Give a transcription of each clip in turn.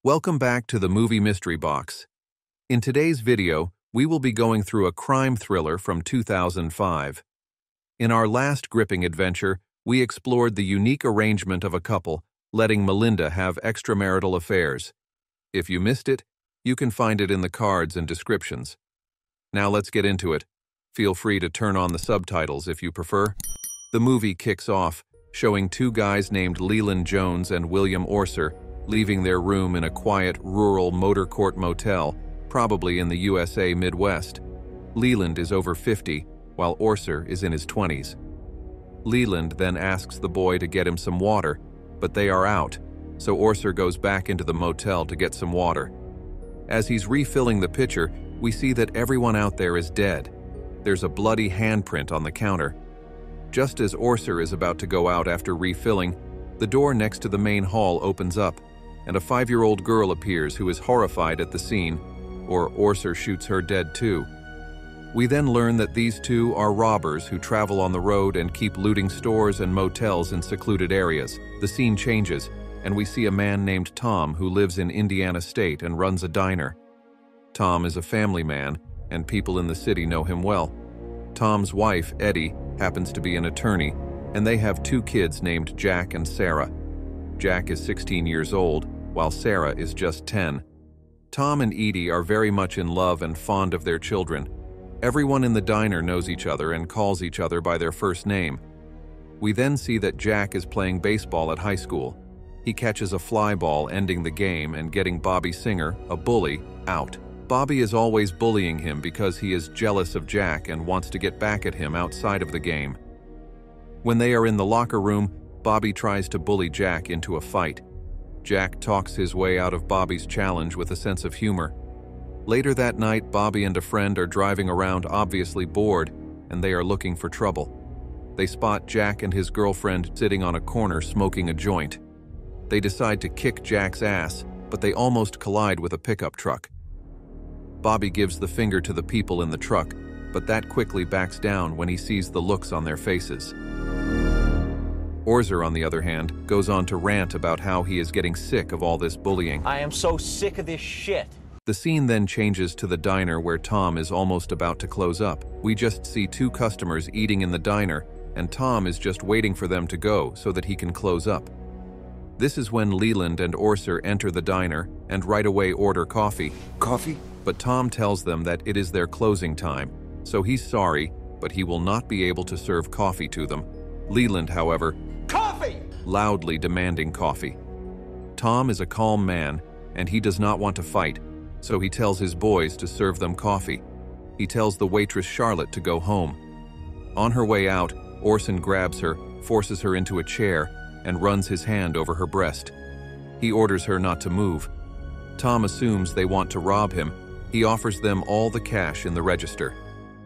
Welcome back to the Movie Mystery Box. In today's video, we will be going through a crime thriller from 2005. In our last gripping adventure, we explored the unique arrangement of a couple letting Melinda have extramarital affairs. If you missed it, you can find it in the cards and descriptions. Now let's get into it. Feel free to turn on the subtitles if you prefer. The movie kicks off, showing two guys named Leland Jones and William Orser leaving their room in a quiet, rural motor court motel, probably in the USA Midwest. Leland is over 50, while Orser is in his 20s. Leland then asks the boy to get him some water, but they are out, so Orser goes back into the motel to get some water. As he's refilling the pitcher, we see that everyone out there is dead. There's a bloody handprint on the counter. Just as Orser is about to go out after refilling, the door next to the main hall opens up, and a 5-year-old girl appears who is horrified at the scene, or Orser shoots her dead too. We then learn that these two are robbers who travel on the road and keep looting stores and motels in secluded areas. The scene changes, and we see a man named Tom who lives in Indiana State and runs a diner. Tom is a family man, and people in the city know him well. Tom's wife, Eddie, happens to be an attorney, and they have two kids named Jack and Sarah. Jack is 16 years old, while Sarah is just 10. Tom and Edie are very much in love and fond of their children. Everyone in the diner knows each other and calls each other by their first name. We then see that Jack is playing baseball at high school. He catches a fly ball, ending the game and getting Bobby Singer, a bully, out. Bobby is always bullying him because he is jealous of Jack and wants to get back at him outside of the game. When they are in the locker room, Bobby tries to bully Jack into a fight. Jack talks his way out of Bobby's challenge with a sense of humor. Later that night, Bobby and a friend are driving around obviously bored, and they are looking for trouble. They spot Jack and his girlfriend sitting on a corner smoking a joint. They decide to kick Jack's ass, but they almost collide with a pickup truck. Bobby gives the finger to the people in the truck, but that quickly backs down when he sees the looks on their faces. Orser, on the other hand, goes on to rant about how he is getting sick of all this bullying. I am so sick of this shit. The scene then changes to the diner where Tom is almost about to close up. We just see two customers eating in the diner, and Tom is just waiting for them to go so that he can close up. This is when Leland and Orser enter the diner and right away order coffee. Coffee? But Tom tells them that it is their closing time, so he's sorry, but he will not be able to serve coffee to them. Leland, however, Coffee! Loudly demanding coffee. Tom is a calm man, and he does not want to fight, so he tells his boys to serve them coffee. He tells the waitress Charlotte to go home. On her way out, Orson grabs her, forces her into a chair, and runs his hand over her breast. He orders her not to move. Tom assumes they want to rob him. He offers them all the cash in the register.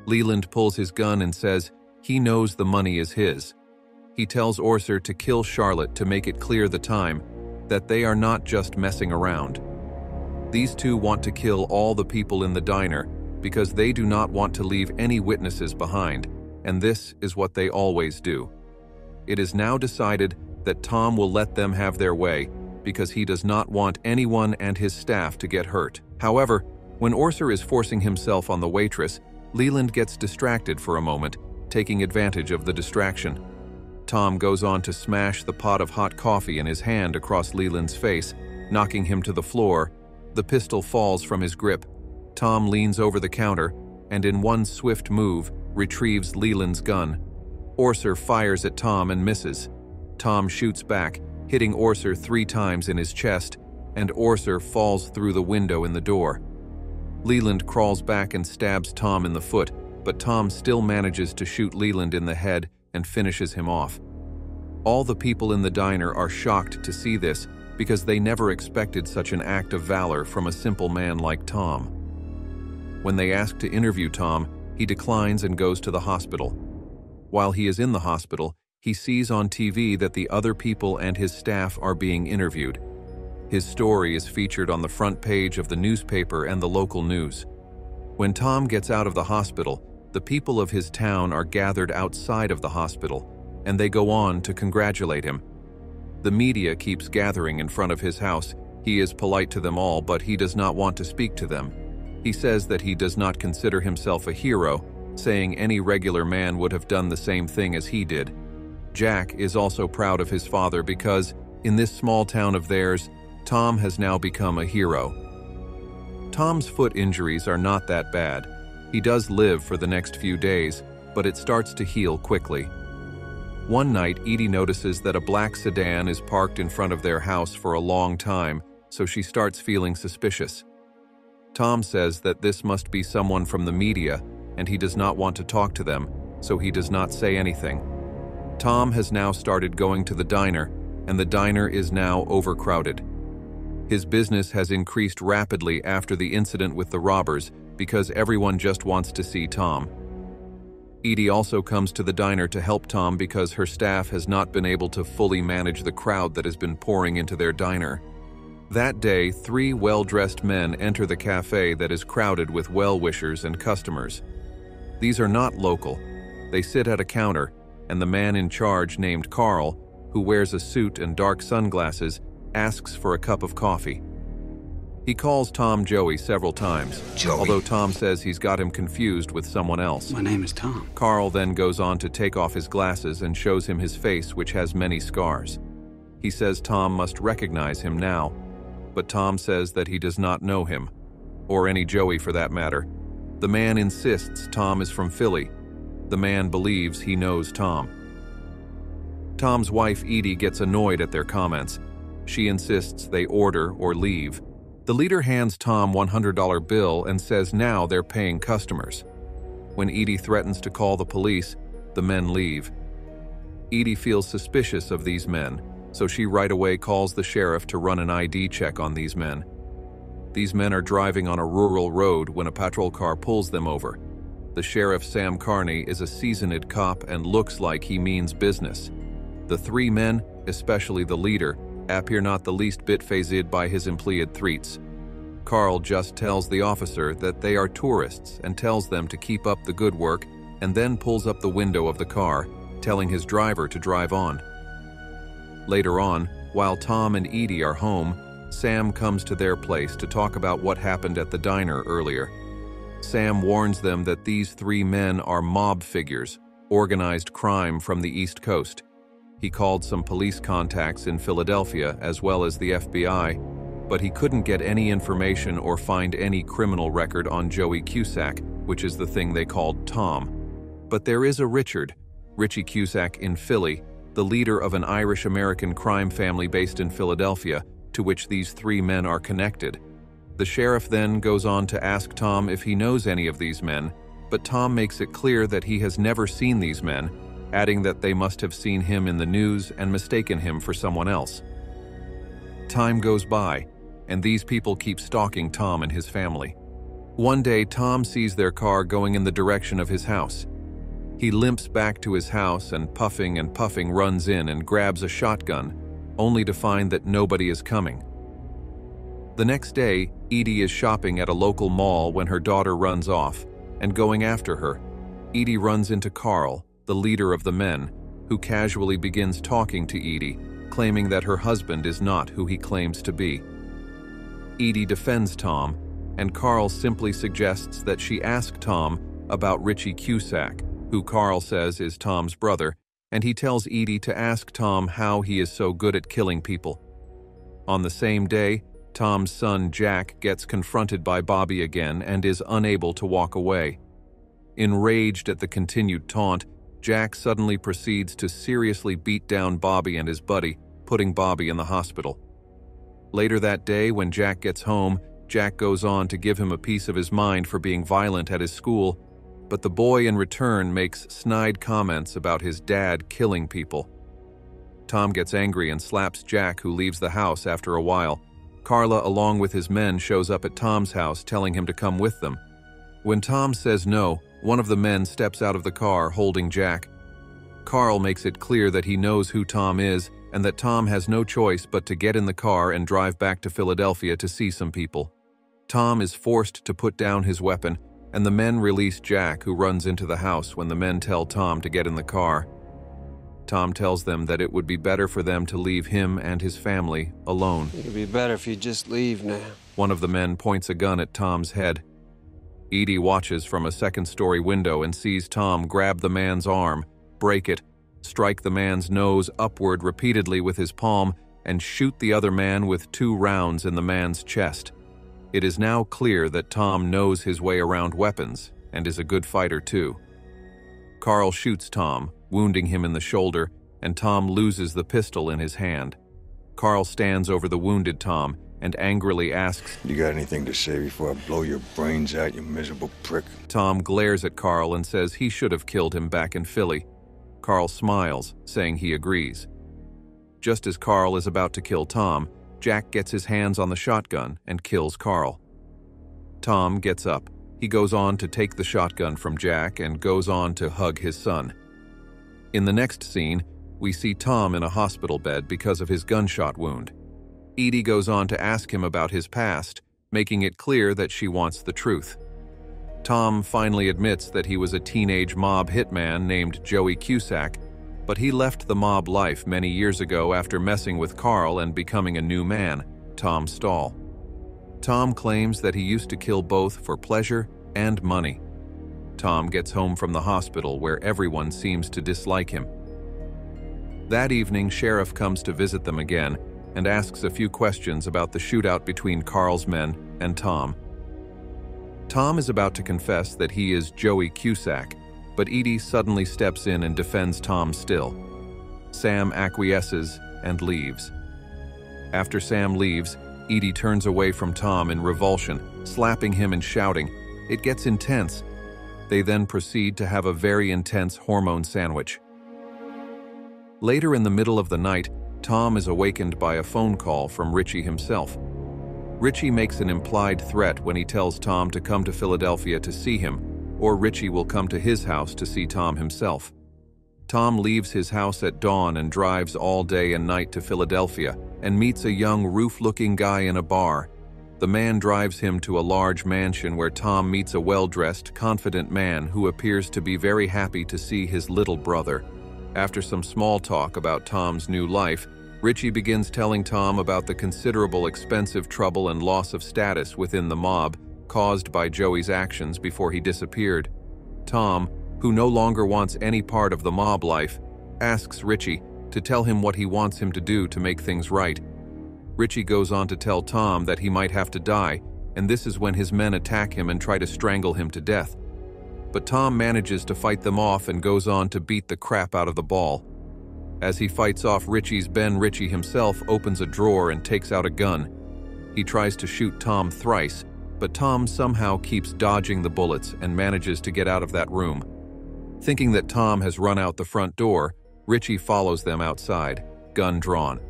Leland pulls his gun and says he knows the money is his. He tells Orser to kill Charlotte to make it clear the time that they are not just messing around. These two want to kill all the people in the diner because they do not want to leave any witnesses behind, and this is what they always do. It is now decided that Tom will let them have their way because he does not want anyone and his staff to get hurt. However, when Orser is forcing himself on the waitress, Leland gets distracted for a moment, taking advantage of the distraction. Tom goes on to smash the pot of hot coffee in his hand across Leland's face, knocking him to the floor. The pistol falls from his grip. Tom leans over the counter and in one swift move retrieves Leland's gun. Orser fires at Tom and misses. Tom shoots back, hitting Orser 3 times in his chest, and Orser falls through the window in the door. Leland crawls back and stabs Tom in the foot, but Tom still manages to shoot Leland in the head and finishes him off. All the people in the diner are shocked to see this because they never expected such an act of valor from a simple man like Tom. When they ask to interview Tom, he declines and goes to the hospital. While he is in the hospital, he sees on TV that the other people and his staff are being interviewed. His story is featured on the front page of the newspaper and the local news. When Tom gets out of the hospital, the people of his town are gathered outside of the hospital, and they go on to congratulate him. The media keeps gathering in front of his house, He is polite to them all, but he does not want to speak to them. He says that he does not consider himself a hero, saying any regular man would have done the same thing as he did. Jack is also proud of his father because, in this small town of theirs, Tom has now become a hero. Tom's foot injuries are not that bad. He does live for the next few days, but it starts to heal quickly. One night, Edie notices that a black sedan is parked in front of their house for a long time, so she starts feeling suspicious. Tom says that this must be someone from the media, and he does not want to talk to them, so he does not say anything. Tom has now started going to the diner, and the diner is now overcrowded. His business has increased rapidly after the incident with the robbers because everyone just wants to see Tom. Edie also comes to the diner to help Tom because her staff has not been able to fully manage the crowd that has been pouring into their diner. That day, 3 well-dressed men enter the cafe that is crowded with well-wishers and customers. These are not local. They sit at a counter, and the man in charge, named Carl, who wears a suit and dark sunglasses, asks for a cup of coffee. He calls Tom Joey several times, although Tom says he's got him confused with someone else. My name is Tom. Carl then goes on to take off his glasses and shows him his face, which has many scars. He says Tom must recognize him now, but Tom says that he does not know him, or any Joey for that matter. The man insists Tom is from Philly. The man believes he knows Tom. Tom's wife Edie gets annoyed at their comments. She insists they order or leave. The leader hands Tom a $100 bill and says now they're paying customers. When Edie threatens to call the police, the men leave. Edie feels suspicious of these men, so she right away calls the sheriff to run an ID check on these men. These men are driving on a rural road when a patrol car pulls them over. The sheriff, Sam Carney, is a seasoned cop and looks like he means business. The 3 men, especially the leader, appear not the least bit fazed by his implied threats. Carl just tells the officer that they are tourists and tells them to keep up the good work, and then pulls up the window of the car, telling his driver to drive on. Later on, while Tom and Edie are home, Sam comes to their place to talk about what happened at the diner earlier. Sam warns them that these 3 men are mob figures, organized crime from the East Coast. He called some police contacts in Philadelphia as well as the FBI, but he couldn't get any information or find any criminal record on Joey Cusack, which is the thing they called Tom. But there is a Richie Cusack in Philly, the leader of an Irish-American crime family based in Philadelphia, to which these 3 men are connected. The sheriff then goes on to ask Tom if he knows any of these men, but Tom makes it clear that he has never seen these men, adding that they must have seen him in the news and mistaken him for someone else. Time goes by, and these people keep stalking Tom and his family. One day, Tom sees their car going in the direction of his house. He limps back to his house and puffing runs in and grabs a shotgun, only to find that nobody is coming. The next day, Edie is shopping at a local mall when her daughter runs off, and going after her, Edie runs into Carl, the leader of the men, who casually begins talking to Edie, claiming that her husband is not who he claims to be. Edie defends Tom, and Carl simply suggests that she ask Tom about Richie Cusack, who Carl says is Tom's brother, and he tells Edie to ask Tom how he is so good at killing people. On the same day, Tom's son Jack gets confronted by Bobby again and is unable to walk away. Enraged at the continued taunt, Jack suddenly proceeds to seriously beat down Bobby and his buddy, putting Bobby in the hospital. Later that day, when Jack gets home, Jack goes on to give him a piece of his mind for being violent at his school, but the boy in return makes snide comments about his dad killing people. Tom gets angry and slaps Jack, who leaves the house after a while. Carla, along with his men, shows up at Tom's house, telling him to come with them. When Tom says no, one of the men steps out of the car holding Jack. Carl makes it clear that he knows who Tom is and that Tom has no choice but to get in the car and drive back to Philadelphia to see some people. Tom is forced to put down his weapon, and the men release Jack, who runs into the house when the men tell Tom to get in the car. Tom tells them that it would be better for them to leave him and his family alone. It'd be better if you just leave now. One of the men points a gun at Tom's head. Edie watches from a second-story window and sees Tom grab the man's arm, break it, strike the man's nose upward repeatedly with his palm, and shoot the other man with 2 rounds in the man's chest. It is now clear that Tom knows his way around weapons and is a good fighter too. Carl shoots Tom, wounding him in the shoulder, and Tom loses the pistol in his hand. Carl stands over the wounded Tom and angrily asks, "You got anything to say before I blow your brains out, you miserable prick?" Tom glares at Carl and says he should have killed him back in Philly. Carl smiles, saying he agrees. Just as Carl is about to kill Tom, Jack gets his hands on the shotgun and kills Carl. Tom gets up. He goes on to take the shotgun from Jack and goes on to hug his son. In the next scene, we see Tom in a hospital bed because of his gunshot wound. Edie goes on to ask him about his past, making it clear that she wants the truth. Tom finally admits that he was a teenage mob hitman named Joey Cusack, but he left the mob life many years ago after messing with Carl and becoming a new man, Tom Stahl. Tom claims that he used to kill both for pleasure and money. Tom gets home from the hospital where everyone seems to dislike him. That evening, Sheriff comes to visit them again and asks a few questions about the shootout between Carl's men and Tom. Tom is about to confess that he is Joey Cusack, but Edie suddenly steps in and defends Tom still. Sam acquiesces and leaves. After Sam leaves, Edie turns away from Tom in revulsion, slapping him and shouting. It gets intense. They then proceed to have a very intense hormone sandwich. Later in the middle of the night, Tom is awakened by a phone call from Richie himself. Richie makes an implied threat when he tells Tom to come to Philadelphia to see him, or Richie will come to his house to see Tom himself. Tom leaves his house at dawn and drives all day and night to Philadelphia and meets a young roof-looking guy in a bar. The man drives him to a large mansion where Tom meets a well-dressed, confident man who appears to be very happy to see his little brother. After some small talk about Tom's new life, Richie begins telling Tom about the considerable expensive trouble and loss of status within the mob caused by Joey's actions before he disappeared. Tom, who no longer wants any part of the mob life, asks Richie to tell him what he wants him to do to make things right. Richie goes on to tell Tom that he might have to die, and this is when his men attack him and try to strangle him to death. But Tom manages to fight them off and goes on to beat the crap out of the ball. As he fights off Richie's Ben, Richie himself opens a drawer and takes out a gun. He tries to shoot Tom thrice, but Tom somehow keeps dodging the bullets and manages to get out of that room. Thinking that Tom has run out the front door, Richie follows them outside, gun drawn.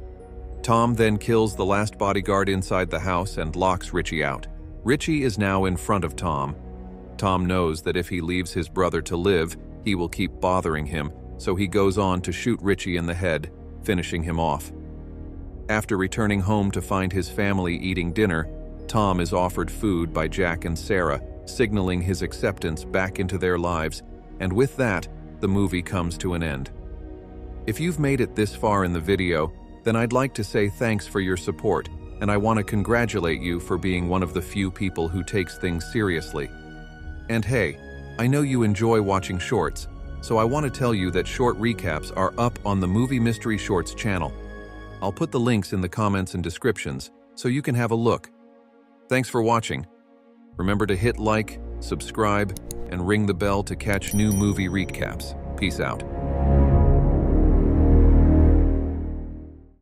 Tom then kills the last bodyguard inside the house and locks Richie out. Richie is now in front of Tom. Tom knows that if he leaves his brother to live, he will keep bothering him, so he goes on to shoot Richie in the head, finishing him off. After returning home to find his family eating dinner, Tom is offered food by Jack and Sarah, signaling his acceptance back into their lives, and with that, the movie comes to an end. If you've made it this far in the video, then I'd like to say thanks for your support, and I want to congratulate you for being one of the few people who takes things seriously. And hey, I know you enjoy watching shorts, so I want to tell you that short recaps are up on the Movie Mystery Shorts channel. I'll put the links in the comments and descriptions, so you can have a look. Thanks for watching. Remember to hit like, subscribe, and ring the bell to catch new movie recaps. Peace out.